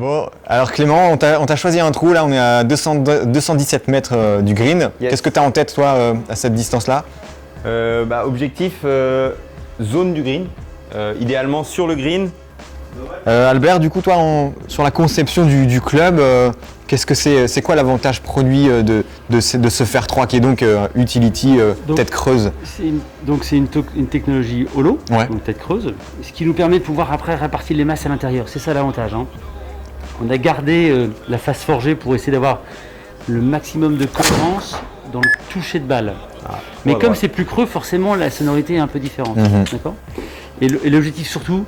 Bon, alors Clément, on t'a choisi un trou, là on est à 217 mètres du green. Yes. Qu'est-ce que tu as en tête toi à cette distance-là? Objectif, zone du green, idéalement sur le green. Albert, du coup toi sur la conception du club, qu'est-ce que c'est quoi l'avantage produit de ce fer 3 qui est donc utility tête creuse? C'est une technologie holo, Ouais. donc tête creuse, ce qui nous permet de pouvoir après répartir les masses à l'intérieur. C'est ça l'avantage. Hein. On a gardé la face forgée pour essayer d'avoir le maximum de cohérence dans le toucher de balle. Mais comme c'est plus creux, forcément la sonorité est un peu différente. D'accord. Et l'objectif surtout,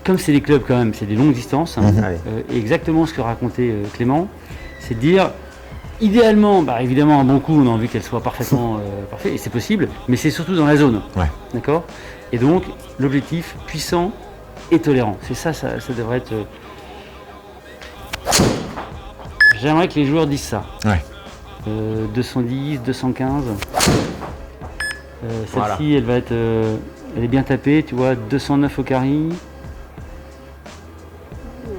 comme c'est des clubs quand même, c'est des longues distances, hein, exactement ce que racontait Clément, c'est de dire, idéalement, évidemment un bon coup, on a envie qu'elle soit parfaitement parfaite, et c'est possible, mais c'est surtout dans la zone. Ouais. D'accord. Et donc l'objectif puissant et tolérant. C'est ça devrait être. J'aimerais que les joueurs disent ça. Ouais. 210, 215. Celle-ci, Voilà. elle va être, elle est bien tapée, tu vois, 209 au carry.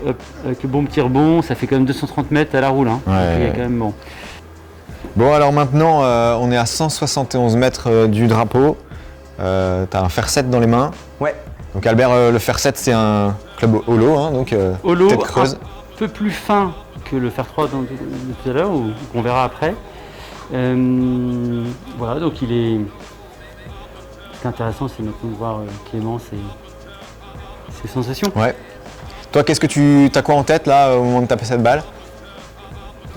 Hop, avec le bon petit rebond, ça fait quand même 230 mètres à la roule. Hein. Ouais, Donc, il y a ouais. quand même bon. Bon alors maintenant on est à 171 mètres du drapeau. T'as un fer 7 dans les mains. Ouais. Donc Albert, le fer 7 c'est un club holo, hein, donc Holo, tête creuse. un peu plus fin que le fer 3 de tout à l'heure, ou qu'on verra après. Voilà, donc il est. Ce qui est intéressant, c'est maintenant de voir Clément ses sensations. Ouais. Toi, qu'est-ce que tu as quoi en tête là au moment de taper cette balle?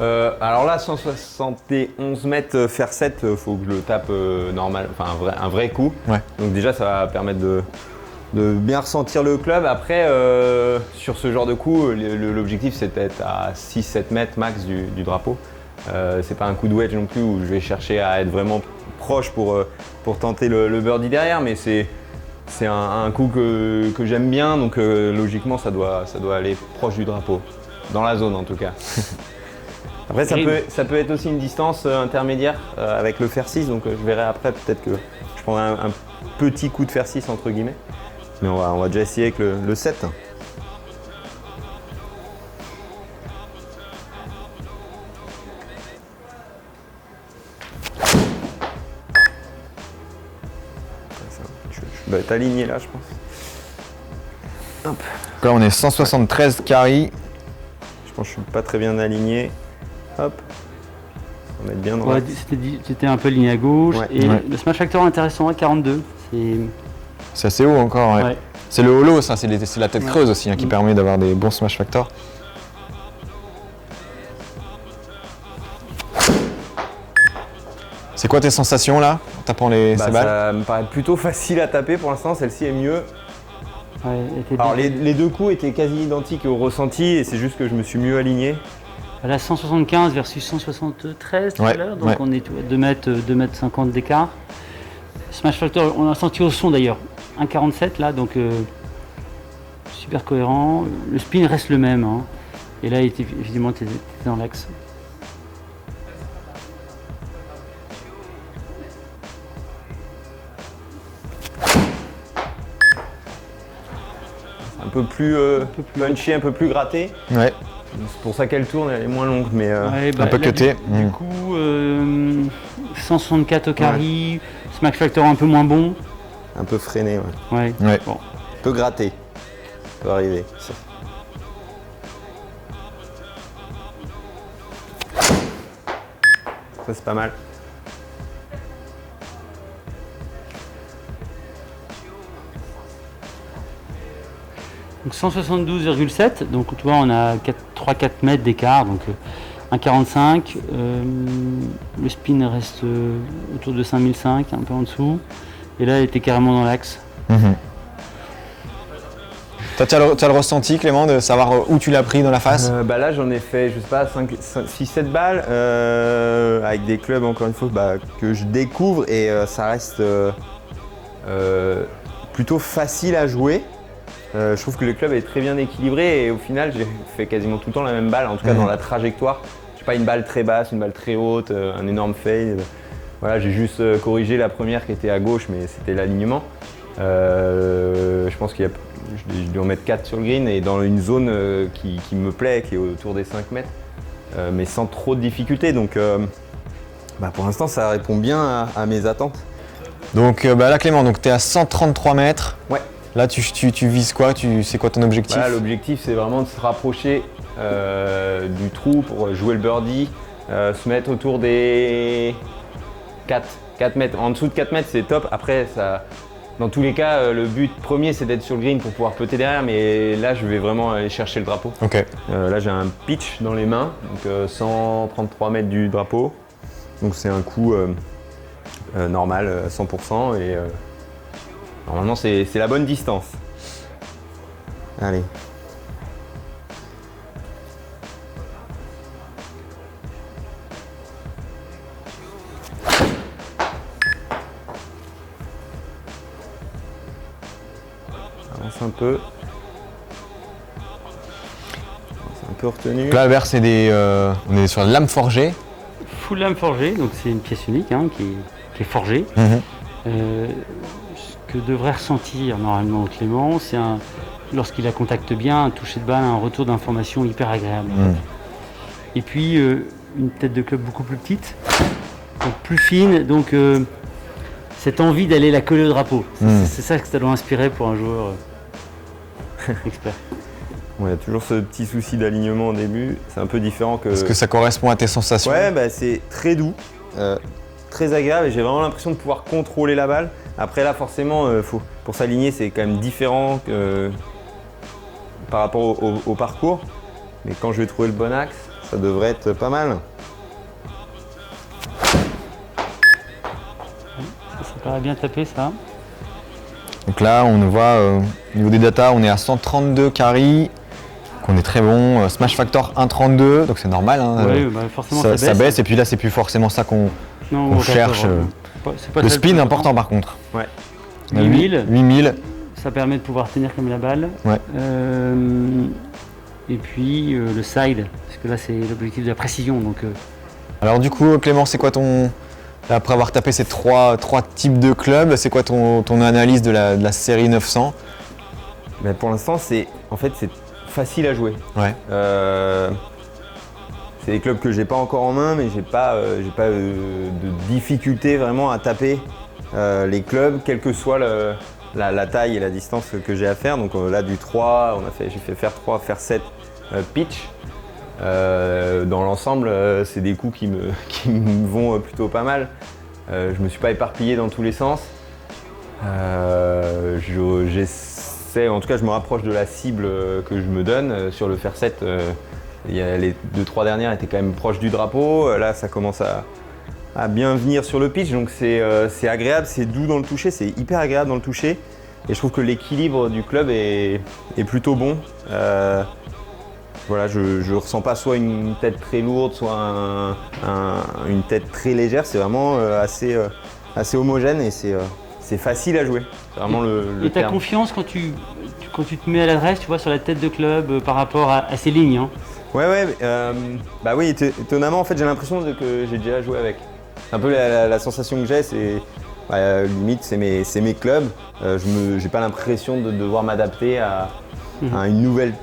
Alors là, 171 mètres fer 7, faut que je le tape normal, enfin un vrai coup. Ouais. Donc déjà, ça va permettre de bien ressentir le club. Après, sur ce genre de coup, l'objectif c'est d'être à 6-7 mètres max du drapeau. C'est pas un coup de wedge non plus où je vais chercher à être vraiment proche pour tenter le birdie derrière, mais c'est un coup que j'aime bien, donc logiquement ça doit aller proche du drapeau, dans la zone en tout cas. Après ça peut être aussi une distance intermédiaire avec le fer 6, donc je verrai après, peut-être que je prendrai un petit coup de fer 6 entre guillemets. Mais on va déjà essayer avec le 7. Tu dois être aligné là, je pense. Hop. Donc là on est 173 carry. Je pense que je suis pas très bien aligné. Hop. On va mettre bien dans Ouais, la... c'était un peu ligne à gauche. Ouais. Et Ouais. le smash factor intéressant à 42. C'est assez haut encore. Ouais. Ouais. C'est le holo, ça, c'est la tête creuse aussi qui permet d'avoir des bons smash factor. C'est quoi tes sensations là en tapant ces balles? Ça me paraît plutôt facile à taper pour l'instant, celle-ci est mieux. Ouais, était Alors bien. les deux coups étaient quasi identiques au ressenti et c'est juste que je me suis mieux aligné. Là, 175 versus 173 tout à Ouais, l'heure, donc ouais. on est à 2 mètres 50 d'écart. Smash factor, on a senti au son d'ailleurs, 1,47 là, donc super cohérent. Le spin reste le même, hein. Et là, évidemment, tu étais dans l'axe. Un peu plus punchy, un peu plus gratté. Ouais. C'est pour ça qu'elle tourne, elle est moins longue, mais Ouais, un peu là, cuté. Du coup, 164 au carry, smash factor un peu moins bon. un peu freiné. Ouais. Ouais. Ouais. Bon. Un peu gratté. Ça peut arriver. Ça c'est pas mal. Donc 172,7, donc tu vois on a 3-4 mètres d'écart, donc 1,45. Le spin reste autour de 5005, un peu en dessous. Et là, elle était carrément dans l'axe. T'as le ressenti, Clément, de savoir où tu l'as pris dans la face? Là j'en ai fait, je sais pas, 6-7 balles avec des clubs encore une fois que je découvre et ça reste plutôt facile à jouer. Je trouve que le club est très bien équilibré et au final j'ai fait quasiment tout le temps la même balle, en tout cas dans la trajectoire. Je sais pas, une balle très basse, une balle très haute, un énorme fade. Voilà, j'ai juste corrigé la première qui était à gauche mais c'était l'alignement. Je pense qu'il y a je dois en mettre 4 sur le green et dans une zone qui me plaît, qui est autour des 5 mètres, mais sans trop de difficultés. Donc pour l'instant, ça répond bien à mes attentes. Donc là, Clément, tu es à 133 mètres. Ouais. Là, tu vises quoi? C'est quoi ton objectif? L'objectif, c'est vraiment de se rapprocher du trou pour jouer le birdie, se mettre autour des 4 mètres. En dessous de 4 mètres, c'est top. Après, dans tous les cas, le but premier, c'est d'être sur le green pour pouvoir putter derrière. Mais là, je vais vraiment aller chercher le drapeau. Ok. Là, j'ai un pitch dans les mains, donc 133 mètres du drapeau. Donc, c'est un coup normal, 100%. Et normalement, c'est la bonne distance. Allez. Avance un peu. C'est un peu retenu. Donc là, Albert, on est sur la lame forgée. Full lame forgée, donc c'est une pièce unique qui est forgée. Ce que devrait ressentir normalement Clément, c'est lorsqu'il la contacte bien, un toucher de balle, un retour d'information hyper agréable. Et puis une tête de club beaucoup plus petite, donc plus fine, donc cette envie d'aller la coller au drapeau. C'est ça que ça doit inspirer pour un joueur expert. Il y a toujours ce petit souci d'alignement au début, c'est un peu différent que... Est-ce que ça correspond à tes sensations? Ouais, c'est très doux, très agréable et j'ai vraiment l'impression de pouvoir contrôler la balle. Après là, forcément, pour s'aligner, c'est quand même différent par rapport au parcours. Mais quand je vais trouver le bon axe, ça devrait être pas mal. Ça paraît bien tapé, ça. Donc là, on voit au niveau des datas, on est à 132 carry. On est très bon, smash factor 1,32, donc c'est normal. Oui, forcément ça baisse et puis là c'est plus forcément ça qu'on cherche. Le spin important par contre. Ouais. 8000. Ça permet de pouvoir tenir comme la balle. Ouais. Et puis le side, parce que là c'est l'objectif de la précision. Donc, Alors du coup Clément, c'est quoi après avoir tapé ces trois types de clubs, c'est quoi ton analyse de la série 900? Pour l'instant c'est facile à jouer. Ouais. C'est des clubs que j'ai pas encore en main, mais j'ai pas de difficulté vraiment à taper les clubs, quelle que soit la taille et la distance que j'ai à faire. Donc là du 3, j'ai fait faire 3, faire 7 pitch. Dans l'ensemble, c'est des coups qui me vont plutôt pas mal. Je me suis pas éparpillé dans tous les sens. En tout cas, je me rapproche de la cible que je me donne. Sur le faire 7, les 2-3 dernières étaient quand même proches du drapeau. Là, ça commence à bien venir sur le pitch, donc c'est agréable, c'est doux dans le toucher, c'est hyper agréable dans le toucher. Et je trouve que l'équilibre du club est plutôt bon. Voilà, je ressens pas soit une tête très lourde, soit une tête très légère. C'est vraiment assez homogène et c'est facile à jouer. C'est vraiment le Et ta terme. confiance quand tu te mets à l'adresse, tu vois, sur la tête de club par rapport à ces lignes. Hein. Ouais, oui, étonnamment, en fait, j'ai l'impression que j'ai déjà joué avec. C'est un peu la sensation que j'ai, c'est limite, c'est mes clubs. J'ai pas l'impression de devoir m'adapter à une nouvelle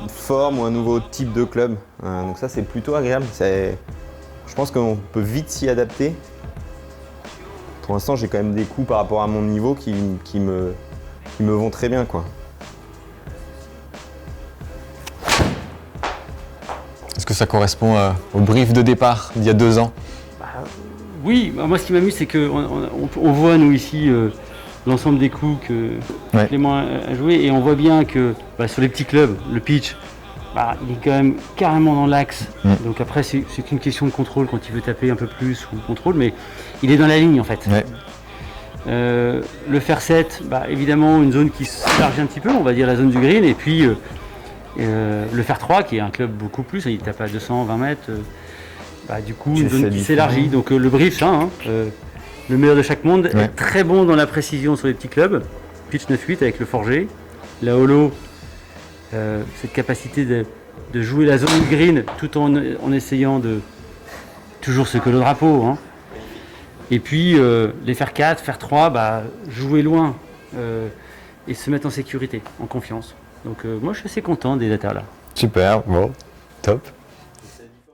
forme ou un nouveau type de club. Donc ça, c'est plutôt agréable. Je pense qu'on peut vite s'y adapter. Pour l'instant, j'ai quand même des coups par rapport à mon niveau qui me vont très bien, quoi. Est-ce que ça correspond au brief de départ d'il y a 2 ans? Oui, moi ce qui m'amuse, c'est qu'on voit nous ici l'ensemble des coups que Clément a joué et on voit bien que sur les petits clubs, le pitch, il est quand même carrément dans l'axe. Donc après, c'est qu'une question de contrôle quand il veut taper un peu plus ou contrôle, mais il est dans la ligne en fait. Ouais. Le faire 7, évidemment une zone qui s'élargit un petit peu, on va dire la zone du green, et puis le faire 3 qui est un club beaucoup plus, il tape à 220 mètres, du coup une zone qui s'élargit. Donc le brief, le meilleur de chaque monde, est très bon dans la précision sur les petits clubs, pitch 9-8 avec le forgé, la holo, cette capacité de jouer la zone green tout en essayant de toujours ce que le drapeau. Hein. Et puis les faire 4, faire 3, jouer loin. et se mettre en sécurité, en confiance. Donc moi je suis assez content des data là. Super, bon, top.